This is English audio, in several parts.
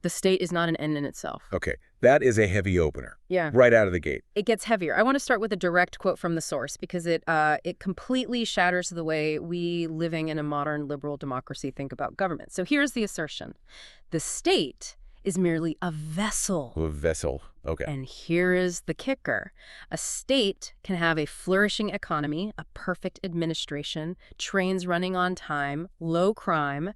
The state is not an end in itself. Okay, that is a heavy opener. Yeah. Right out of the gate. It gets heavier. I want to start with a direct quote from the source because it completely shatters the way we living in a modern liberal democracy think about government. So here's the assertion. The state is merely a vessel. A vessel. Okay. And here is the kicker. A state can have a flourishing economy, a perfect administration, trains running on time, low crime,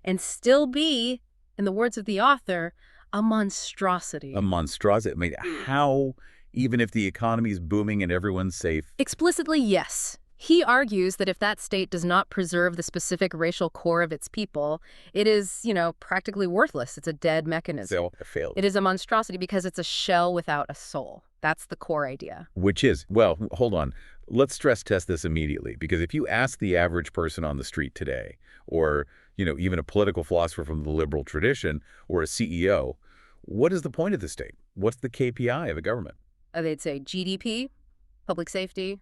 and still be, in the words of the author, a monstrosity. A monstrosity. I mean, how, even if the economy is booming and everyone's safe? Explicitly, yes. He argues that if that state does not preserve the specific racial core of its people, it is, practically worthless. It's a dead mechanism. Failed. It is a monstrosity because it's a shell without a soul. That's the core idea. Which is, well, hold on. Let's stress test this immediately, because if you ask the average person on the street today, or, even a political philosopher from the liberal tradition, or a CEO, what is the point of the state? What's the KPI of a government? They'd say GDP, public safety,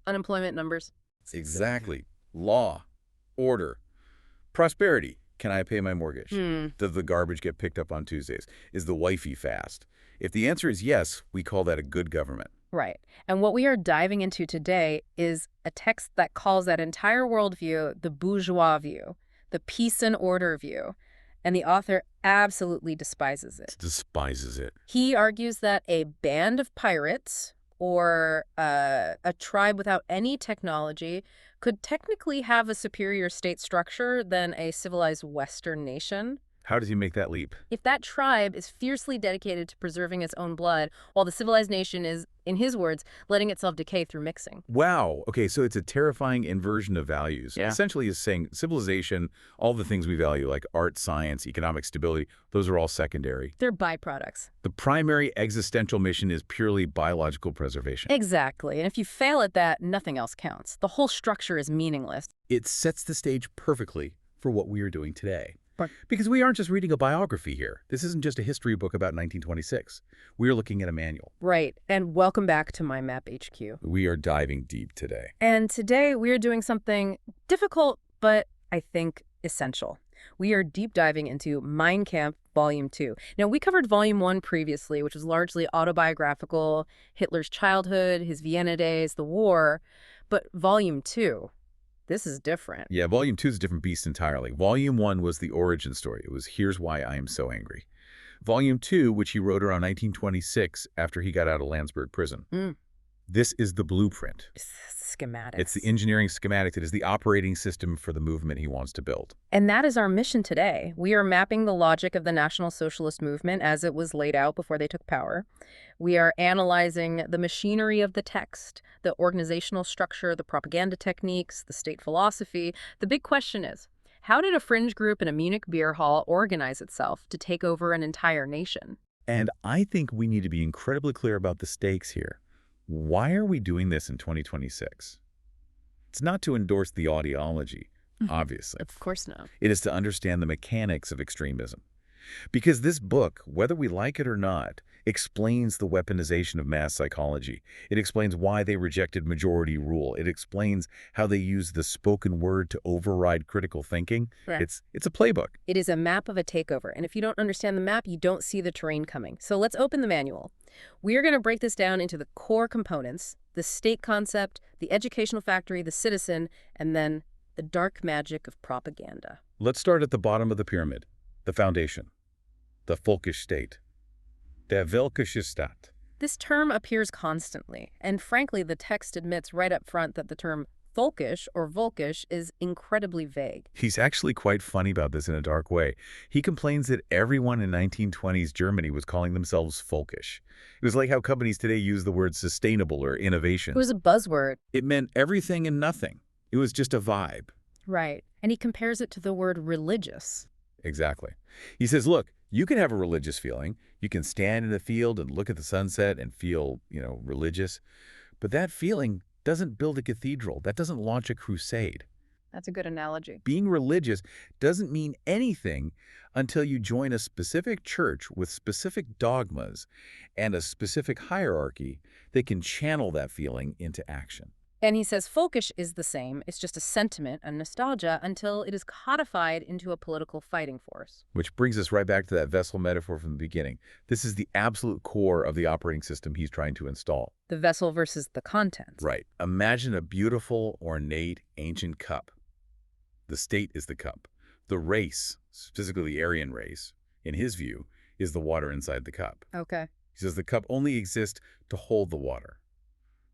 unemployment numbers. Exactly. Law, order, prosperity. Can I pay my mortgage? Does the garbage get picked up on Tuesdays? Is the wifey fast? If the answer is yes, we call that a good government. Right. And what we are diving into today is a text that calls that entire worldview the bourgeois view, the peace and order view. And the author absolutely despises it. Despises it. He argues that a band of pirates or a tribe without any technology could technically have a superior state structure than a civilized Western nation. How does he make that leap? If that tribe is fiercely dedicated to preserving its own blood, while the civilized nation is, in his words, letting itself decay through mixing. Wow. Okay, so it's a terrifying inversion of values. Yeah. Essentially is saying civilization, all the things we value, like art, science, economic stability, those are all secondary. They're byproducts. The primary existential mission is purely biological preservation. Exactly. And if you fail at that, nothing else counts. The whole structure is meaningless. It sets the stage perfectly for what we are doing today. Because we aren't just reading a biography here. This isn't just a history book about 1926. We are looking at a manual. Right. And welcome back to MindMap HQ. We are diving deep today. And today we are doing something difficult, but I think essential. We are deep diving into Mein Kampf Volume 2. Now, we covered Volume 1 previously, which was largely autobiographical, Hitler's childhood, his Vienna days, the war. But Volume 2... this is different. Yeah, Volume 2 is a different beast entirely. Volume 1 was the origin story. It was Here's Why I Am So Angry. Volume 2, which he wrote around 1926 after he got out of Landsberg prison. This is the blueprint. Schematics. It's the engineering schematic that is the operating system for the movement he wants to build. And that is our mission today. We are mapping the logic of the National Socialist movement as it was laid out before they took power. We are analyzing the machinery of the text, the organizational structure, the propaganda techniques, the state philosophy. The big question is, how did a fringe group in a Munich beer hall organize itself to take over an entire nation? And I think we need to be incredibly clear about the stakes here. Why are we doing this in 2026? It's not to endorse the ideology, obviously. Of course not. It is to understand the mechanics of extremism. Because this book, whether we like it or not, explains the weaponization of mass psychology. It explains why they rejected majority rule. It explains how they use the spoken word to override critical thinking. Right. It's a playbook. It is a map of a takeover. And if you don't understand the map, you don't see the terrain coming. So let's open the manual. We are going to break this down into the core components, the state concept, the educational factory, the citizen, and then the dark magic of propaganda. Let's start at the bottom of the pyramid, the foundation, the Volkisch state. Der Welkische Staat. This term appears constantly, and frankly, the text admits right up front that the term Volkisch or Volkisch is incredibly vague. He's actually quite funny about this in a dark way. He complains that everyone in 1920s Germany was calling themselves Volkisch. It was like how companies today use the word sustainable or innovation. It was a buzzword. It meant everything and nothing. It was just a vibe. Right. And he compares it to the word religious. Exactly. He says, look, you can have a religious feeling. You can stand in the field and look at the sunset and feel, religious. But that feeling doesn't build a cathedral. That doesn't launch a crusade. That's a good analogy. Being religious doesn't mean anything until you join a specific church with specific dogmas and a specific hierarchy that can channel that feeling into action. And he says folkish is the same. It's just a sentiment, a nostalgia, until it is codified into a political fighting force. Which brings us right back to that vessel metaphor from the beginning. This is the absolute core of the operating system he's trying to install. The vessel versus the contents. Right. Imagine a beautiful, ornate, ancient cup. The state is the cup. The race, specifically the Aryan race, in his view, is the water inside the cup. Okay. He says the cup only exists to hold the water.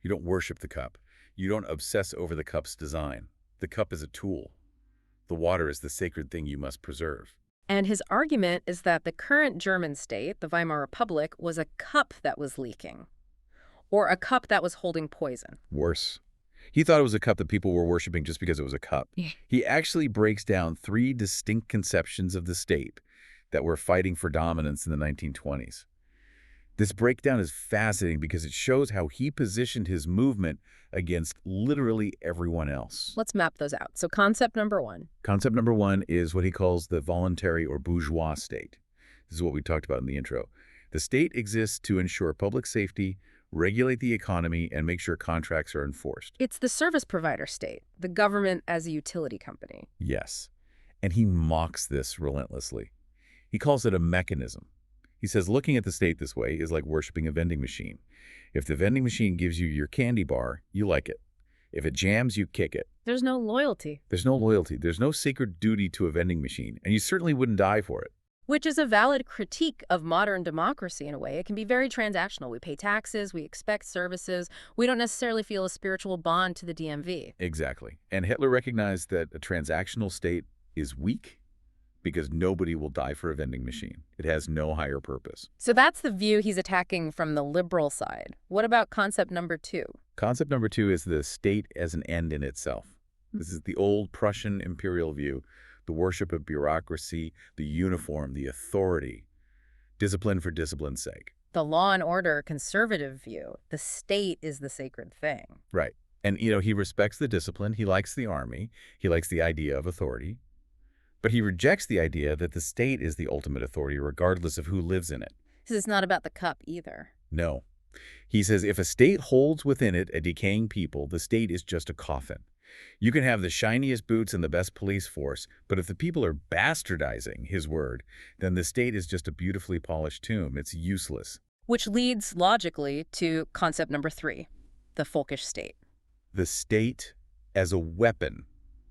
You don't worship the cup. You don't obsess over the cup's design. The cup is a tool. The water is the sacred thing you must preserve. And his argument is that the current German state, the Weimar Republic, was a cup that was leaking, or a cup that was holding poison. Worse. He thought it was a cup that people were worshiping just because it was a cup. Yeah. He actually breaks down 3 distinct conceptions of the state that were fighting for dominance in the 1920s. This breakdown is fascinating because it shows how he positioned his movement against literally everyone else. Let's map those out. So concept number 1. Concept number 1 is what he calls the voluntary or bourgeois state. This is what we talked about in the intro. The state exists to ensure public safety, regulate the economy, and make sure contracts are enforced. It's the service provider state, the government as a utility company. Yes. And he mocks this relentlessly. He calls it a mechanism. He says looking at the state this way is like worshiping a vending machine. If the vending machine gives you your candy bar, you like it. If it jams, you kick it. There's no loyalty. There's no loyalty. There's no sacred duty to a vending machine, and you certainly wouldn't die for it. Which is a valid critique of modern democracy in a way. It can be very transactional. We pay taxes, we expect services. We don't necessarily feel a spiritual bond to the DMV. Exactly. And Hitler recognized that a transactional state is weak because nobody will die for a vending machine. It has no higher purpose. So that's the view he's attacking from the liberal side. What about concept number 2? Concept number 2 is the state as an end in itself. This is the old Prussian imperial view, the worship of bureaucracy, the uniform, the authority, discipline for discipline's sake. The law and order conservative view. The state is the sacred thing. Right. And, he respects the discipline. He likes the army. He likes the idea of authority. But he rejects the idea that the state is the ultimate authority regardless of who lives in it. This is not about the cup either. No. He says if a state holds within it a decaying people, the state is just a coffin. You can have the shiniest boots and the best police force, but if the people are bastardizing his word, then the state is just a beautifully polished tomb. It's useless. Which leads logically to concept number 3, the folkish state. The state as a weapon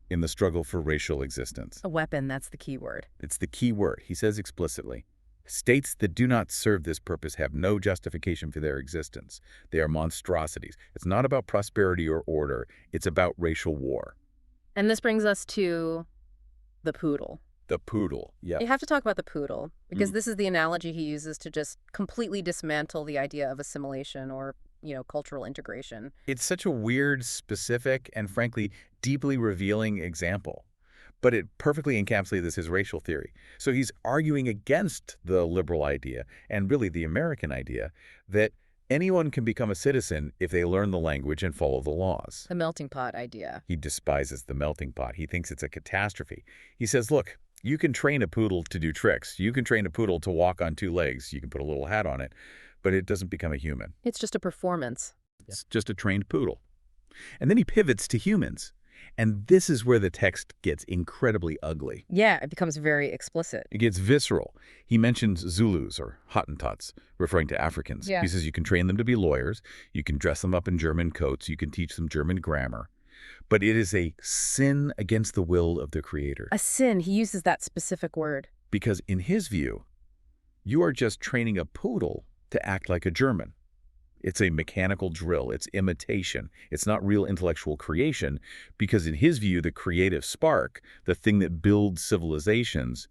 in the struggle for racial existence. A weapon, that's the key word. It's the key word. He says explicitly, states that do not serve this purpose have no justification for their existence. They are monstrosities. It's not about prosperity or order. It's about racial war. And this brings us to the poodle. The poodle, yeah. You have to talk about the poodle, because this is the analogy he uses to just completely dismantle the idea of assimilation or, cultural integration. It's such a weird, specific, and frankly, deeply revealing example. But it perfectly encapsulates his racial theory. So he's arguing against the liberal idea, and really the American idea, that anyone can become a citizen if they learn the language and follow the laws. The melting pot idea. He despises the melting pot. He thinks it's a catastrophe. He says, look, you can train a poodle to do tricks. You can train a poodle to walk on 2 legs. You can put a little hat on it, but it doesn't become a human. It's just a performance. It's just a trained poodle. And then he pivots to humans. And this is where the text gets incredibly ugly. Yeah, it becomes very explicit. It gets visceral. He mentions Zulus or Hottentots, referring to Africans. Yeah. He says you can train them to be lawyers. You can dress them up in German coats. You can teach them German grammar. But it is a sin against the will of the Creator. A sin, he uses that specific word. Because in his view, you are just training a poodle to act like a German. It's a mechanical drill. It's imitation. It's not real intellectual creation because in his view, the creative spark, the thing that builds civilizations,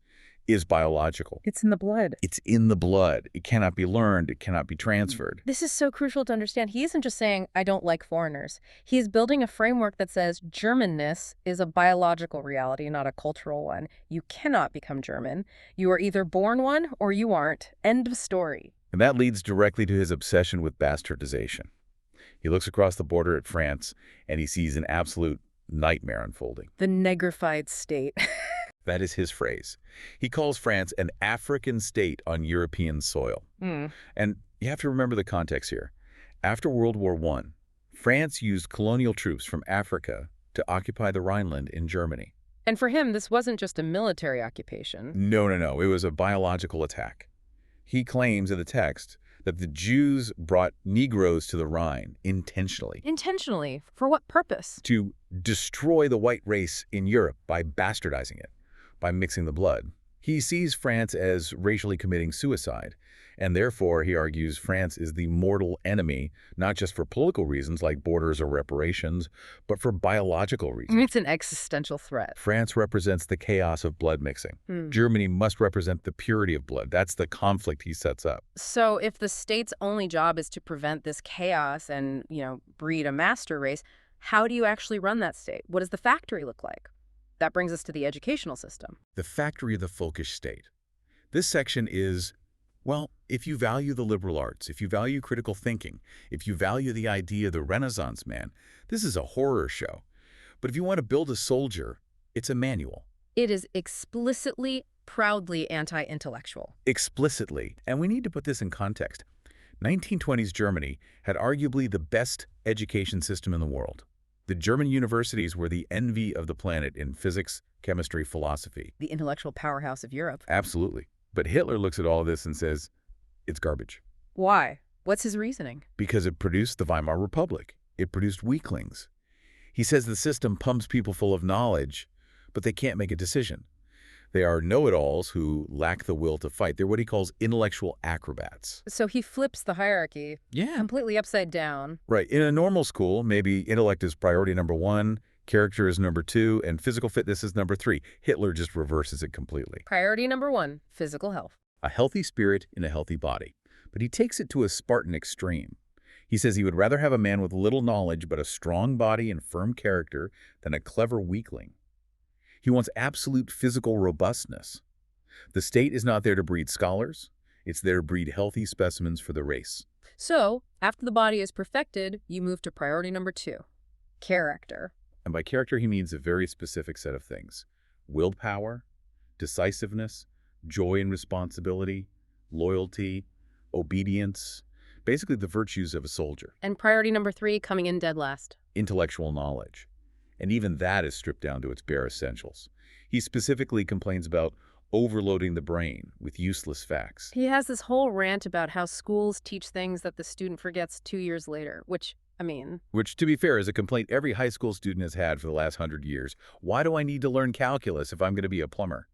is biological. It's in the blood. It's in the blood. It cannot be learned. It cannot be transferred. This is so crucial to understand. He isn't just saying, I don't like foreigners. He is building a framework that says Germanness is a biological reality, not a cultural one. You cannot become German. You are either born one or you aren't. End of story. And that leads directly to his obsession with bastardization. He looks across the border at France, and he sees an absolute nightmare unfolding. The negrified state. That is his phrase. He calls France an African state on European soil. And you have to remember the context here. After World War I, France used colonial troops from Africa to occupy the Rhineland in Germany. And for him, this wasn't just a military occupation. No, no, no. It was a biological attack. He claims in the text that the Jews brought Negroes to the Rhine intentionally Intentionally? For what purpose? to destroy the white race in Europe by bastardizing it, by mixing the blood. He sees France as racially committing suicide, and therefore, he argues, France is the mortal enemy, not just for political reasons like borders or reparations, but for biological reasons. It's an existential threat. France represents the chaos of blood mixing. Germany must represent the purity of blood. That's the conflict he sets up. So if the state's only job is to prevent this chaos and, breed a master race, how do you actually run that state? What does the factory look like? That brings us to the educational system. The factory of the folkish state. This section is, well, if you value the liberal arts, if you value critical thinking, if you value the idea of the Renaissance man, this is a horror show. But if you want to build a soldier, it's a manual. It is explicitly, proudly anti-intellectual. Explicitly. And we need to put this in context. 1920s Germany had arguably the best education system in the world. The German universities were the envy of the planet in physics, chemistry, philosophy. The intellectual powerhouse of Europe. Absolutely. But Hitler looks at all of this and says, it's garbage. Why? What's his reasoning? Because it produced the Weimar Republic. It produced weaklings. He says the system pumps people full of knowledge, but they can't make a decision. They are know-it-alls who lack the will to fight. They're what he calls intellectual acrobats. So he flips the hierarchy Yeah. completely upside down. Right. In a normal school, maybe intellect is priority number 1, character is number 2, and physical fitness is number 3. Hitler just reverses it completely. Priority number 1, physical health. A healthy spirit in a healthy body. But he takes it to a Spartan extreme. He says he would rather have a man with little knowledge but a strong body and firm character than a clever weakling. He wants absolute physical robustness. The state is not there to breed scholars. It's there to breed healthy specimens for the race. So, after the body is perfected, you move to priority number 2, character. And by character, he means a very specific set of things. Willpower, decisiveness, joy and responsibility, loyalty, obedience, basically the virtues of a soldier. And priority number 3, coming in dead last. Intellectual knowledge. And even that is stripped down to its bare essentials. He specifically complains about overloading the brain with useless facts. He has this whole rant about how schools teach things that the student forgets 2 years later, which, Which, to be fair, is a complaint every high school student has had for the last 100 years. Why do I need to learn calculus if I'm going to be a plumber?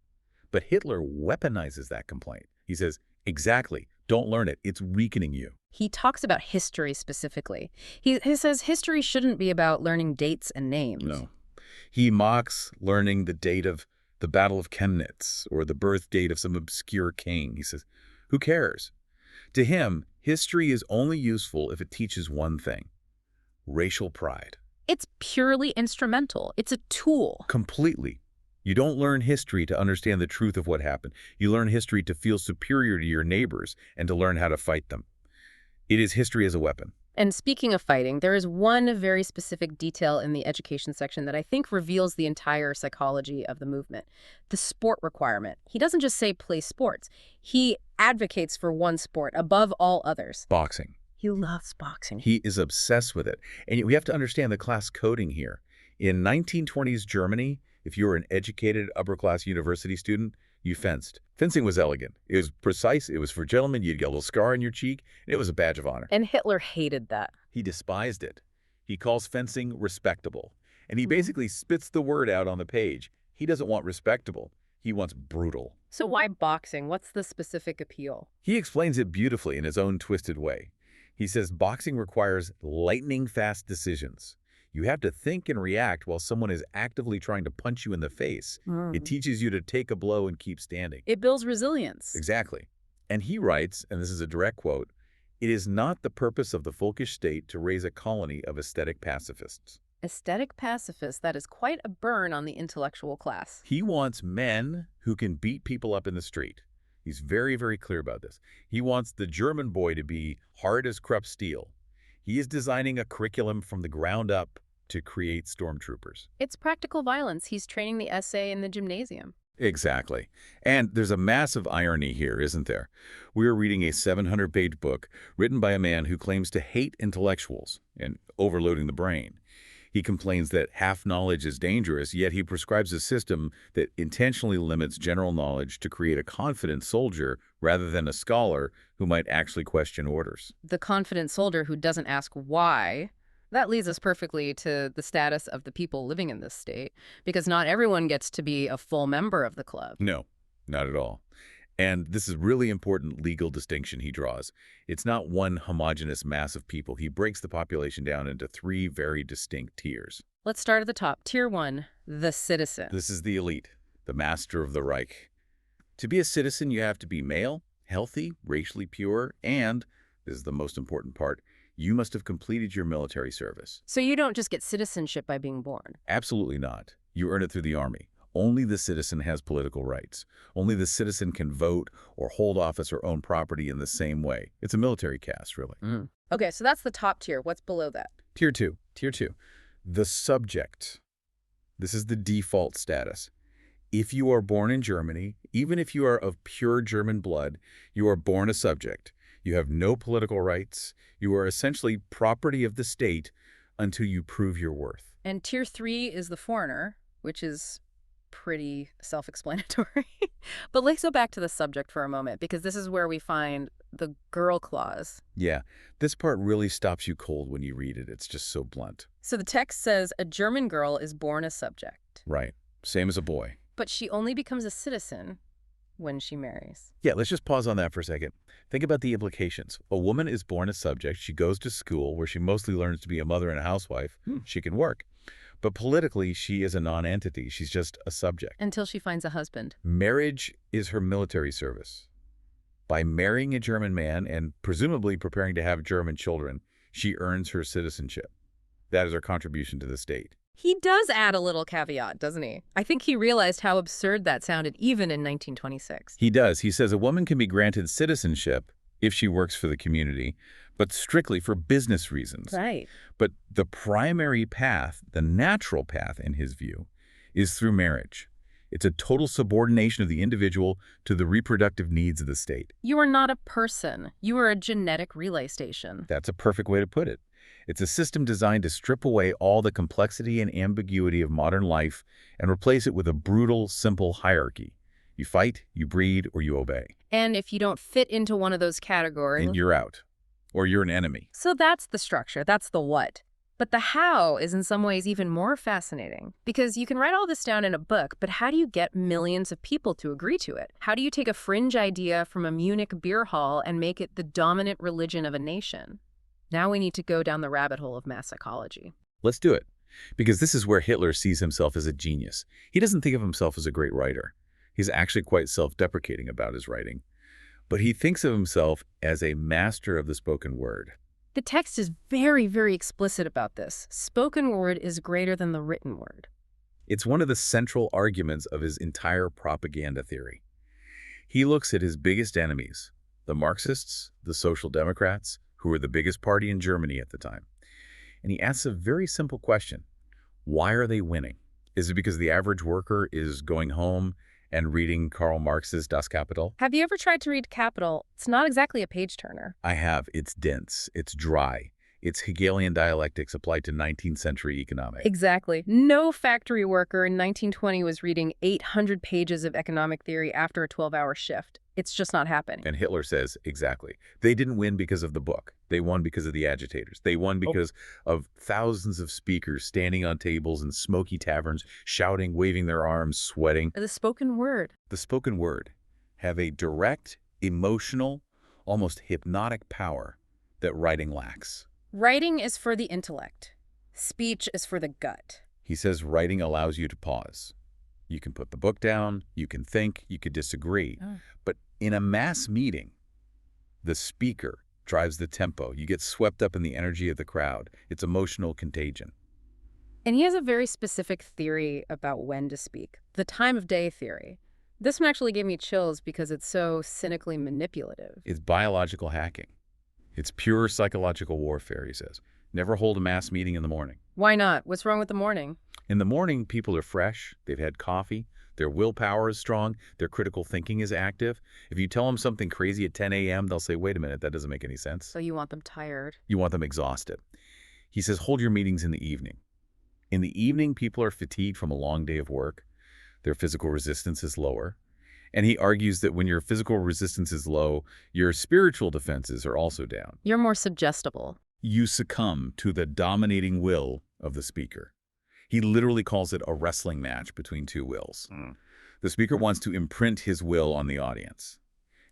But Hitler weaponizes that complaint. He says, exactly, don't learn it. It's weakening you. He talks about history specifically. He says history shouldn't be about learning dates and names. No. He mocks learning the date of the Battle of Chemnitz or the birth date of some obscure king. He says, who cares? To him, history is only useful if it teaches one thing: racial pride. It's purely instrumental. It's a tool. Completely. You don't learn history to understand the truth of what happened. You learn history to feel superior to your neighbors and to learn how to fight them. It is history as a weapon. And speaking of fighting, there is one very specific detail in the education section that I think reveals the entire psychology of the movement: the sport requirement. He doesn't just say play sports. He advocates for one sport above all others. Boxing. He loves boxing. He is obsessed with it. And we have to understand the class coding here. In 1920s Germany, if you were an educated upper-class university student, you fenced. Fencing was elegant. It was precise. It was for gentlemen. You'd get a little scar on your cheek. And it was a badge of honor. And Hitler hated that. He despised it. He calls fencing respectable. And he basically spits the word out on the page. He doesn't want respectable. He wants brutal. So why boxing? What's the specific appeal? He explains it beautifully in his own twisted way. He says boxing requires lightning-fast decisions. You have to think and react while someone is actively trying to punch you in the face. It teaches you to take a blow and keep standing. It builds resilience. Exactly. And he writes, and this is a direct quote, "It is not the purpose of the folkish state to raise a colony of aesthetic pacifists." Aesthetic pacifist, that is quite a burn on the intellectual class. He wants men who can beat people up in the street. He's very, very clear about this. He wants the German boy to be hard as Krupp steel. He is designing a curriculum from the ground up to create stormtroopers. It's practical violence. He's training the SA in the gymnasium. Exactly. And there's a massive irony here, isn't there? We're reading a 700-page book written by a man who claims to hate intellectuals and overloading the brain. He complains that half knowledge is dangerous, yet he prescribes a system that intentionally limits general knowledge to create a confident soldier rather than a scholar who might actually question orders. The confident soldier who doesn't ask why. That leads us perfectly to the status of the people living in this state, because not everyone gets to be a full member of the club. No, not at all. And this is really important legal distinction he draws. It's not one homogeneous mass of people. He breaks the population down into three very distinct tiers. Let's start at the top. Tier 1, the citizen. This is the elite, the master of the Reich. To be a citizen, you have to be male, healthy, racially pure, and, this is the most important part, you must have completed your military service. So you don't just get citizenship by being born. Absolutely not. You earn it through the army. Only the citizen has political rights. Only the citizen can vote or hold office or own property in the same way. It's a military caste, really. Okay, so that's the top tier. What's below that? Tier 2. Tier 2. The subject. This is the default status. If you are born in Germany, even if you are of pure German blood, you are born a subject. You have no political rights. You are essentially property of the state until you prove your worth. And tier 3 is the foreigner, which is pretty self-explanatory. But let's go back to the subject for a moment, because this is where we find the girl clause. Yeah, this part really stops you cold when you read it. It's just so blunt. So the text says a German girl is born a subject. Right. Same as a boy. But she only becomes a citizen when she marries. Yeah, let's just pause on that for a second. Think about the implications. A woman is born a subject. She goes to school where she mostly learns to be a mother and a housewife. She can work. But politically, she is a non-entity. She's just a subject. Until she finds a husband. Marriage is her military service. By marrying a German man and presumably preparing to have German children, she earns her citizenship. That is her contribution to the state. He does add a little caveat, doesn't he? I think he realized how absurd that sounded even in 1926. He does. He says a woman can be granted citizenship if she works for the community, but strictly for business reasons. Right. But the primary path, the natural path in his view, is through marriage. It's a total subordination of the individual to the reproductive needs of the state. You are not a person. You are a genetic relay station. That's a perfect way to put it. It's a system designed to strip away all the complexity and ambiguity of modern life and replace it with a brutal, simple hierarchy. You fight, you breed, or you obey. And if you don't fit into one of those categories... And you're out. Or you're an enemy. So that's the structure. That's the what. But the how is in some ways even more fascinating. Because you can write all this down in a book, but how do you get millions of people to agree to it? How do you take a fringe idea from a Munich beer hall and make it the dominant religion of a nation? Now we need to go down the rabbit hole of mass psychology. Let's do it. Because this is where Hitler sees himself as a genius. He doesn't think of himself as a great writer. He's actually quite self-deprecating about his writing. But he thinks of himself as a master of the spoken word. The text is very, very explicit about this. Spoken word is greater than the written word. It's one of the central arguments of his entire propaganda theory. He looks at his biggest enemies, the Marxists, the Social Democrats, who were the biggest party in Germany at the time. And he asks a very simple question. Why are they winning? Is it because the average worker is going home and reading Karl Marx's Das Kapital? Have you ever tried to read Capital? It's not exactly a page-turner. I have. It's dense. It's dry. It's Hegelian dialectics applied to 19th century economics. Exactly. No factory worker in 1920 was reading 800 pages of economic theory after a 12-hour shift. It's just not happening. And Hitler says, exactly. They didn't win because of the book. They won because of the agitators. They won because of thousands of speakers standing on tables in smoky taverns, shouting, waving their arms, sweating. The spoken word. The spoken word have a direct, emotional, almost hypnotic power that writing lacks. Writing is for the intellect. Speech is for the gut. He says writing allows you to pause. You can put the book down, you can think, you could disagree. But in a mass meeting, the speaker drives the tempo. You get swept up in the energy of the crowd. It's emotional contagion. And he has a very specific theory about when to speak, the time of day theory. This one actually gave me chills because it's so cynically manipulative. It's biological hacking. It's pure psychological warfare, he says. Never hold a mass meeting in the morning. Why not? What's wrong with the morning? In the morning, people are fresh. They've had coffee. Their willpower is strong. Their critical thinking is active. If you tell them something crazy at 10 a.m., they'll say, wait a minute, that doesn't make any sense. So you want them tired. You want them exhausted. He says, hold your meetings in the evening. In the evening, people are fatigued from a long day of work. Their physical resistance is lower. And he argues that when your physical resistance is low, your spiritual defenses are also down. You're more suggestible. You succumb to the dominating will of the speaker. He literally calls it a wrestling match between two wills. The speaker wants to imprint his will on the audience.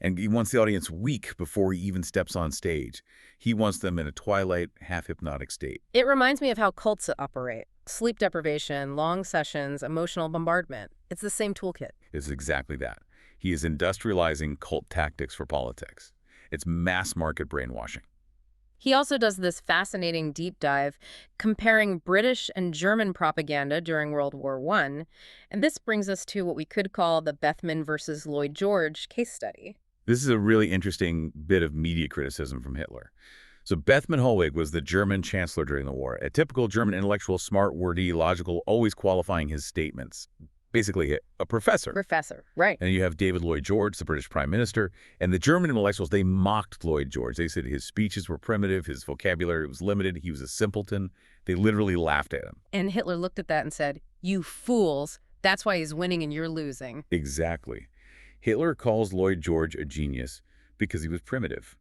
And he wants the audience weak before he even steps on stage. He wants them in a twilight, half-hypnotic state. It reminds me of how cults operate. Sleep deprivation, long sessions, emotional bombardment. It's the same toolkit. It's exactly that. He is industrializing cult tactics for politics. It's mass-market brainwashing. He also does this fascinating deep dive comparing British and German propaganda during World War I, and this brings us to what we could call the Bethmann versus Lloyd George case study. This is a really interesting bit of media criticism from Hitler. So Bethmann Hollweg was the German chancellor during the war, a typical German intellectual, smart, wordy, logical, always qualifying his statements. Basically, a professor. Professor, right. And you have David Lloyd George, the British prime minister, and the German intellectuals, they mocked Lloyd George. They said his speeches were primitive, his vocabulary was limited, he was a simpleton. They literally laughed at him. And Hitler looked at that and said, "You fools, that's why he's winning and you're losing." Exactly. Hitler calls Lloyd George a genius because he was primitive.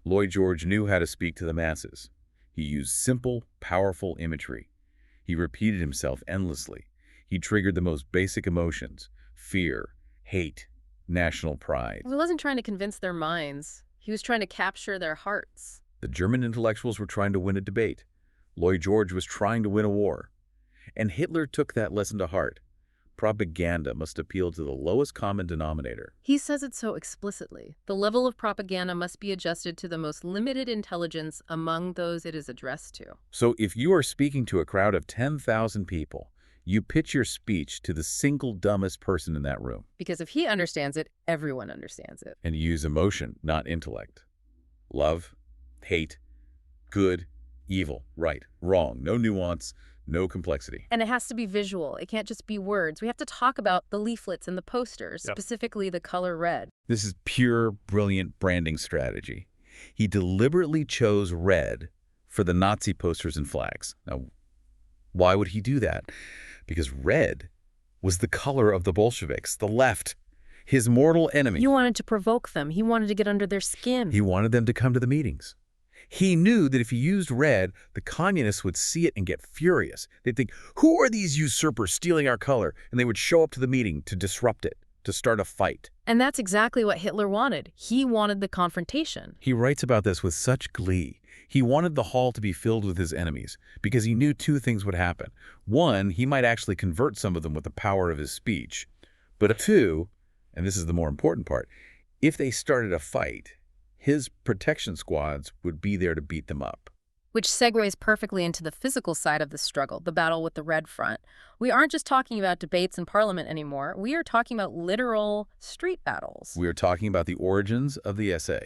Lloyd George knew how to speak to the masses. He used simple, powerful imagery. He repeated himself endlessly. He triggered the most basic emotions: fear, hate, national pride. He wasn't trying to convince their minds. He was trying to capture their hearts. The German intellectuals were trying to win a debate. Lloyd George was trying to win a war. And Hitler took that lesson to heart. Propaganda must appeal to the lowest common denominator. He says it so explicitly. The level of propaganda must be adjusted to the most limited intelligence among those it is addressed to. So if you are speaking to a crowd of 10,000 people, you pitch your speech to the single dumbest person in that room. Because if he understands it, everyone understands it. And you use emotion, not intellect. Love, hate, good, evil, right, wrong, no nuance, no complexity. And it has to be visual. It can't just be words. We have to talk about the leaflets and the posters, Yep. specifically the color red. This is pure, brilliant branding strategy. He deliberately chose red for the Nazi posters and flags. Now, why would he do that? Because red was the color of the Bolsheviks, the left, his mortal enemy. He wanted to provoke them. He wanted to get under their skin. He wanted them to come to the meetings. He knew that if he used red, the communists would see it and get furious. They'd think, who are these usurpers stealing our color? And they would show up to the meeting to disrupt it, to start a fight. And that's exactly what Hitler wanted. He wanted the confrontation. He writes about this with such glee. He wanted the hall to be filled with his enemies because he knew two things would happen. One, he might actually convert some of them with the power of his speech. But two, and this is the more important part, if they started a fight, his protection squads would be there to beat them up. Which segues perfectly into the physical side of the struggle, the battle with the Red Front. We aren't just talking about debates in Parliament anymore. We are talking about literal street battles. We are talking about the origins of the SA,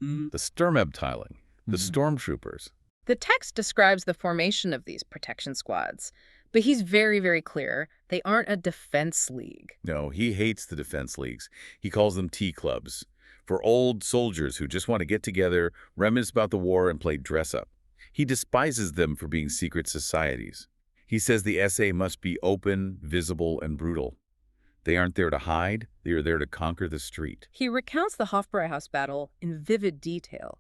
the Sturmabteilung, the stormtroopers. The text describes the formation of these protection squads, but he's very, very clear. They aren't a defense league. No, he hates the defense leagues. He calls them T-clubs, for old soldiers who just want to get together, reminisce about the war, and play dress-up. He despises them for being secret societies. He says the SA must be open, visible, and brutal. They aren't there to hide. They are there to conquer the street. He recounts the Hofbräuhaus battle in vivid detail.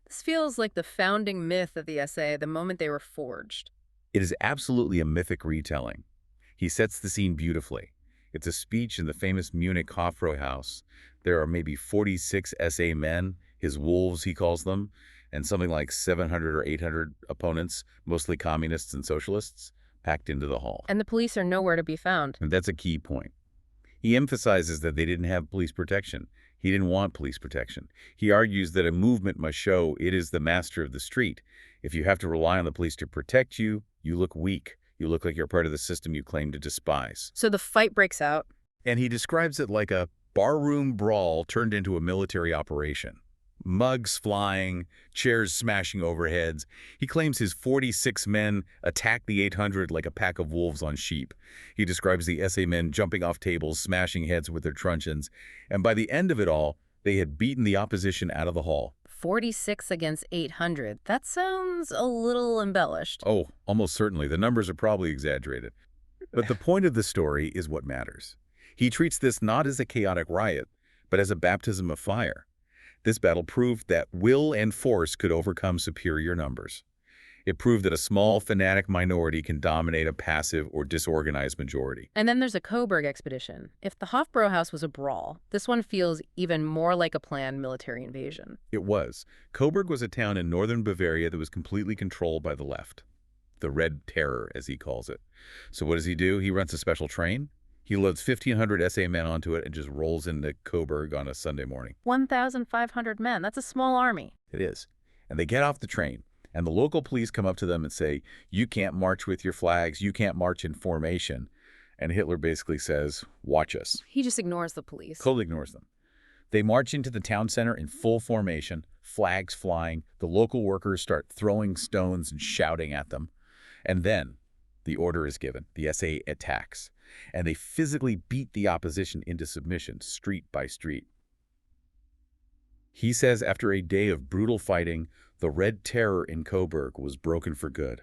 This feels like the founding myth of the SA the moment they were forged. It is absolutely a mythic retelling. He sets the scene beautifully. It's a speech in the famous Munich Hofbräuhaus. There are maybe 46 SA men, his wolves he calls them, and something like 700 or 800 opponents, mostly communists and socialists, packed into the hall. And the police are nowhere to be found. And that's a key point. He emphasizes that they didn't have police protection. He didn't want police protection. He argues that a movement must show it is the master of the street. If you have to rely on the police to protect you, you look weak. You look like you're part of the system you claim to despise. So the fight breaks out. And he describes it like a barroom brawl turned into a military operation. mugs flying, chairs smashing overheads. He claims his 46 men attacked the 800 like a pack of wolves on sheep. He describes the SA men jumping off tables, smashing heads with their truncheons, and by the end of it all, they had beaten the opposition out of the hall. 46 against 800. That sounds a little embellished. Oh, almost certainly. The numbers are probably exaggerated. But the point of the story is what matters. He treats this not as a chaotic riot, but as a baptism of fire. This battle proved that will and force could overcome superior numbers. It proved that a small, fanatic minority can dominate a passive or disorganized majority. And then there's a Coburg expedition. If the Hofbräuhaus was a brawl, this one feels even more like a planned military invasion. It was. Coburg was a town in northern Bavaria that was completely controlled by the left. The Red Terror, as he calls it. So what does he do? He runs a special train. He loads 1,500 SA men onto it and just rolls into Coburg on a Sunday morning. 1,500 men. That's a small army. It is. And they get off the train. And the local police come up to them and say, you can't march with your flags, you can't march in formation. And Hitler basically says, watch us. He just ignores the police. Totally ignores them. They march into the town center in full formation, flags flying. The local workers start throwing stones and shouting at them. And then the order is given. The SA attacks. And they physically beat the opposition into submission, street by street. He says after a day of brutal fighting, the Red Terror in Coburg was broken for good.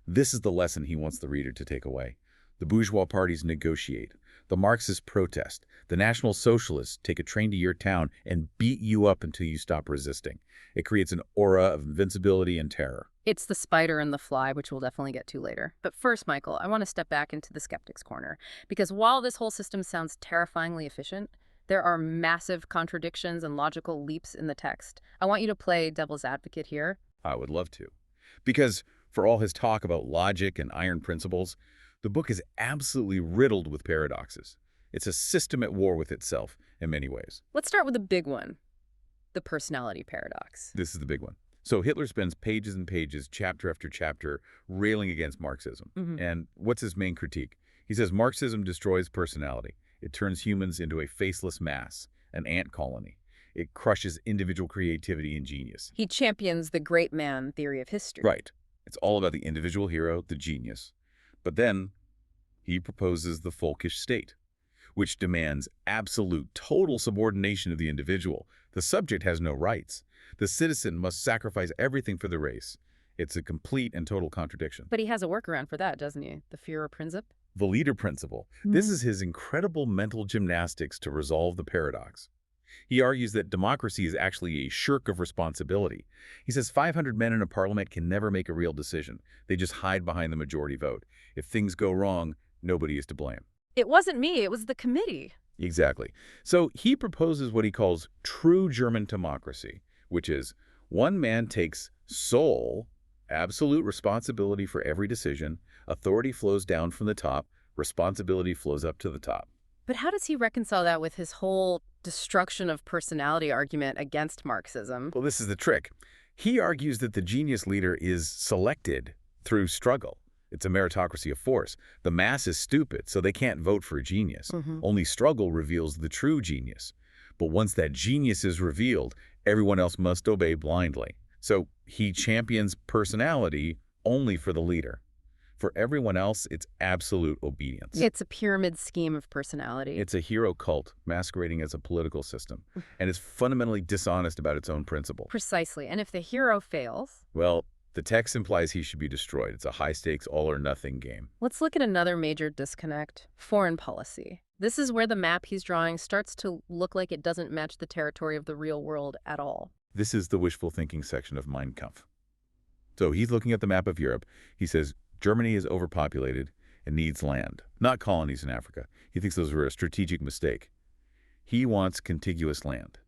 This is the lesson he wants the reader to take away. The bourgeois parties negotiate. The Marxists protest. The National Socialists take a train to your town and beat you up until you stop resisting. It creates an aura of invincibility and terror. It's the spider and the fly, which we'll definitely get to later. But first, Michael, I want to step back into the skeptic's corner. Because while this whole system sounds terrifyingly efficient, there are massive contradictions and logical leaps in the text. I want you to play devil's advocate here. I would love to. Because for all his talk about logic and iron principles, the book is absolutely riddled with paradoxes. It's a system at war with itself in many ways. Let's start with the big one, the personality paradox. This is the big one. So Hitler spends pages and pages, chapter after chapter, railing against Marxism. And what's his main critique? He says Marxism destroys personality. It turns humans into a faceless mass, an ant colony. It crushes individual creativity and genius. He champions the great man theory of history. Right. It's all about the individual hero, the genius. But then he proposes the folkish state, which demands absolute, total subordination of the individual. The subject has no rights. The citizen must sacrifice everything for the race. It's a complete and total contradiction. But he has a workaround for that, doesn't he? The Führerprinzip? The leader principle. This is his incredible mental gymnastics to resolve the paradox. He argues that democracy is actually a shirk of responsibility. He says 500 men in a parliament can never make a real decision. They just hide behind the majority vote. If things go wrong, nobody is to blame. It wasn't me, it was the committee. Exactly. So he proposes what he calls true German democracy, which is one man takes sole, absolute responsibility for every decision. Authority flows down from the top. Responsibility flows up to the top. But how does he reconcile that with his whole destruction of personality argument against Marxism? Well, this is the trick. He argues that the genius leader is selected through struggle. It's a meritocracy of force. The mass is stupid, so they can't vote for a genius. Only struggle reveals the true genius. But once that genius is revealed, everyone else must obey blindly. So he champions personality only for the leader. For everyone else, it's absolute obedience. It's a pyramid scheme of personality. It's a hero cult masquerading as a political system, and it's fundamentally dishonest about its own principle. Precisely. And if the hero fails? Well, the text implies he should be destroyed. It's a high-stakes, all-or-nothing game. Let's look at another major disconnect, foreign policy. This is where the map he's drawing starts to look like it doesn't match the territory of the real world at all. This is the wishful thinking section of Kampf. So he's looking at the map of Europe. He says, Germany is overpopulated and needs land, not colonies in Africa. He thinks those were a strategic mistake. He wants contiguous land,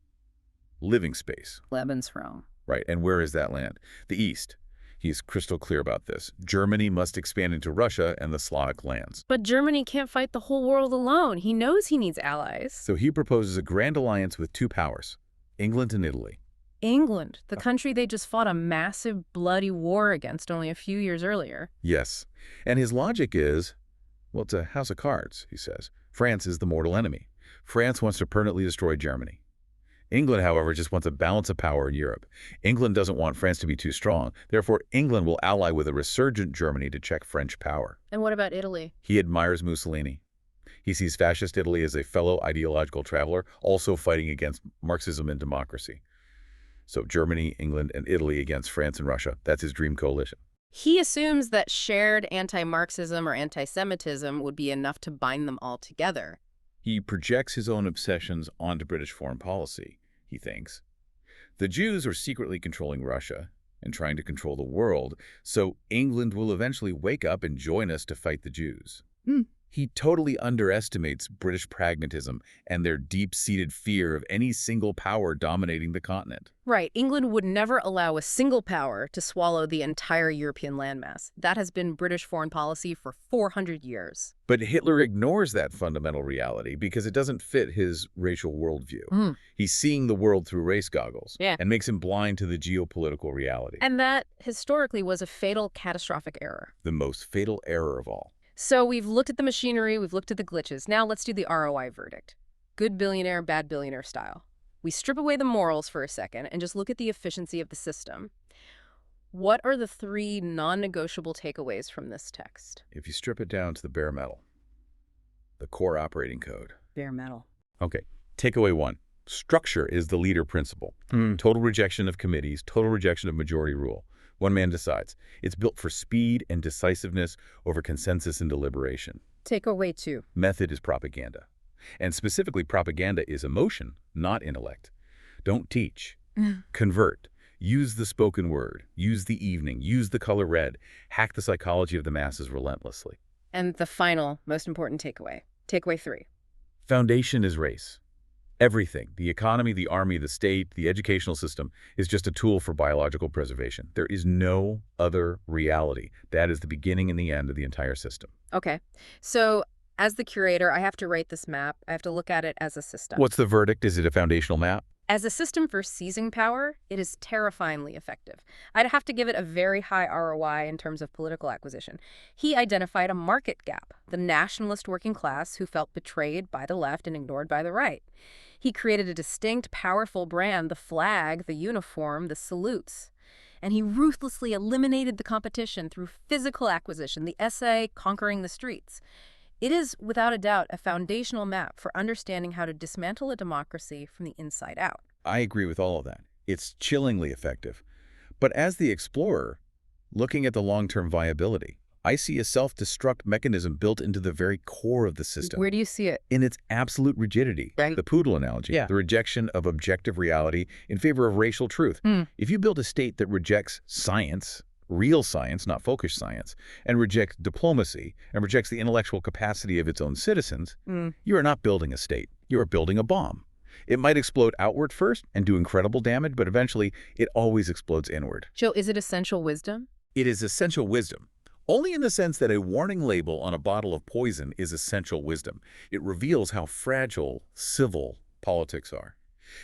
living space. Lebensraum. Right, and where is that land? The East. He's crystal clear about this. Germany must expand into Russia and the Slavic lands. But Germany can't fight the whole world alone. He knows he needs allies. So he proposes a grand alliance with two powers, England and Italy. England, the country they just fought a massive, bloody war against only a few years earlier. Yes. And his logic is, well, it's a house of cards, he says. France is the mortal enemy. France wants to permanently destroy Germany. England, however, just wants a balance of power in Europe. England doesn't want France to be too strong. Therefore, England will ally with a resurgent Germany to check French power. And what about Italy? He admires Mussolini. He sees fascist Italy as a fellow ideological traveler, also fighting against Marxism and democracy. So Germany, England, and Italy against France and Russia. That's his dream coalition. He assumes that shared anti-Marxism or anti-Semitism would be enough to bind them all together. He projects his own obsessions onto British foreign policy, he thinks. The Jews are secretly controlling Russia and trying to control the world, so England will eventually wake up and join us to fight the Jews. He totally underestimates British pragmatism and their deep-seated fear of any single power dominating the continent. Right. England would never allow a single power to swallow the entire European landmass. That has been British foreign policy for 400 years. But Hitler ignores that fundamental reality because it doesn't fit his racial worldview. He's seeing the world through race goggles and makes him blind to the geopolitical reality. And that, historically, was a fatal, catastrophic error. The most fatal error of all. So we've looked at the machinery, we've looked at the glitches. Now let's do the ROI verdict. Good billionaire, bad billionaire style. We strip away the morals for a second and just look at the efficiency of the system. What are the 3 non-negotiable takeaways from this text? If you strip it down to the bare metal, the core operating code. Bare metal. Okay, takeaway 1. Structure is the leader principle. Total rejection of committees, total rejection of majority rule. One man decides. It's built for speed and decisiveness over consensus and deliberation. Takeaway 2. Method is propaganda. And specifically, propaganda is emotion, not intellect. Don't teach. Convert. Use the spoken word. Use the evening. Use the color red. Hack the psychology of the masses relentlessly. And the final, most important takeaway. Takeaway 3. Foundation is race. Everything, the economy, the army, the state, the educational system, is just a tool for biological preservation. There is no other reality. That is the beginning and the end of the entire system. Okay. So as the curator, I have to rate this map. I have to look at it as a system. What's the verdict? Is it a foundational map? As a system for seizing power, it is terrifyingly effective. I'd have to give it a very high ROI in terms of political acquisition. He identified a market gap, the nationalist working class who felt betrayed by the left and ignored by the right. He created a distinct, powerful brand, the flag, the uniform, the salutes. And he ruthlessly eliminated the competition through physical acquisition, the essay, Conquering the Streets. It is, without a doubt, a foundational map for understanding how to dismantle a democracy from the inside out. I agree with all of that. It's chillingly effective. But as the explorer, looking at the long-term viability, I see a self-destruct mechanism built into the very core of the system. Where do you see it? In its absolute rigidity. Right. The poodle analogy. The rejection of objective reality in favor of racial truth. If you build a state that rejects science, real science, not folkish science, and rejects diplomacy, and rejects the intellectual capacity of its own citizens, you are not building a state. You are building a bomb. It might explode outward first and do incredible damage, but eventually it always explodes inward. Joe, is it essential wisdom? It is essential wisdom. Only in the sense that a warning label on a bottle of poison is essential wisdom. It reveals how fragile civil politics are.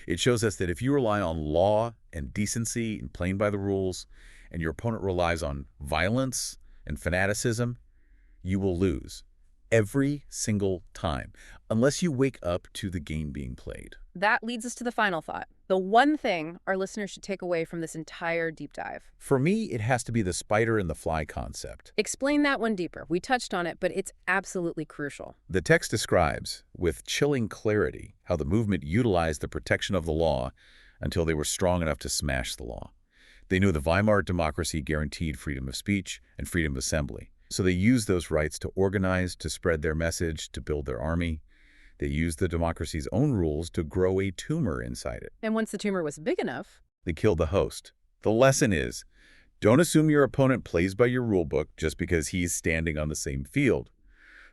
It shows us that if you rely on law and decency and playing by the rules, and your opponent relies on violence and fanaticism, you will lose every single time, unless you wake up to the game being played. That leads us to the final thought. The one thing our listeners should take away from this entire deep dive. For me, it has to be the spider and the fly concept. Explain that one deeper. We touched on it, but it's absolutely crucial. The text describes, with chilling clarity, how the movement utilized the protection of the law until they were strong enough to smash the law. They knew the Weimar democracy guaranteed freedom of speech and freedom of assembly. So they used those rights to organize, to spread their message, to build their army. They used the democracy's own rules to grow a tumor inside it. And once the tumor was big enough, they killed the host. The lesson is, don't assume your opponent plays by your rule book just because he's standing on the same field.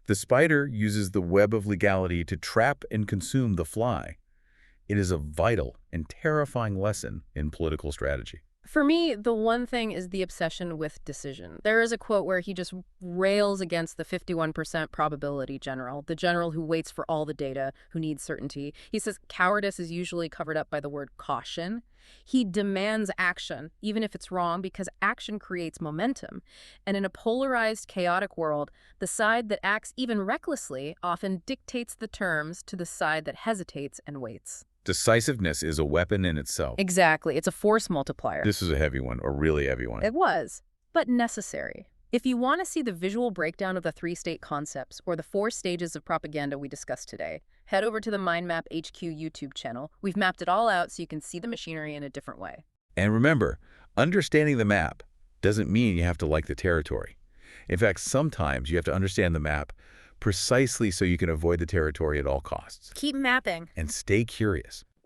The spider uses the web of legality to trap and consume the fly. It is a vital and terrifying lesson in political strategy. For me, the one thing is the obsession with decision. There is a quote where he just rails against the 51% probability general, the general who waits for all the data, who needs certainty. He says cowardice is usually covered up by the word caution. He demands action, even if it's wrong, because action creates momentum. And in a polarized, chaotic world, the side that acts even recklessly often dictates the terms to the side that hesitates and waits. Decisiveness is a weapon in itself. Exactly. It's a force multiplier. This is a heavy one, a really heavy one. It was, but necessary. If you want to see the visual breakdown of the three-state concepts or the 4 stages of propaganda we discussed today, head over to the MindMap HQ YouTube channel. We've mapped it all out so you can see the machinery in a different way. And remember, understanding the map doesn't mean you have to like the territory. In fact, sometimes you have to understand the map precisely so you can avoid the territory at all costs. Keep mapping. And stay curious.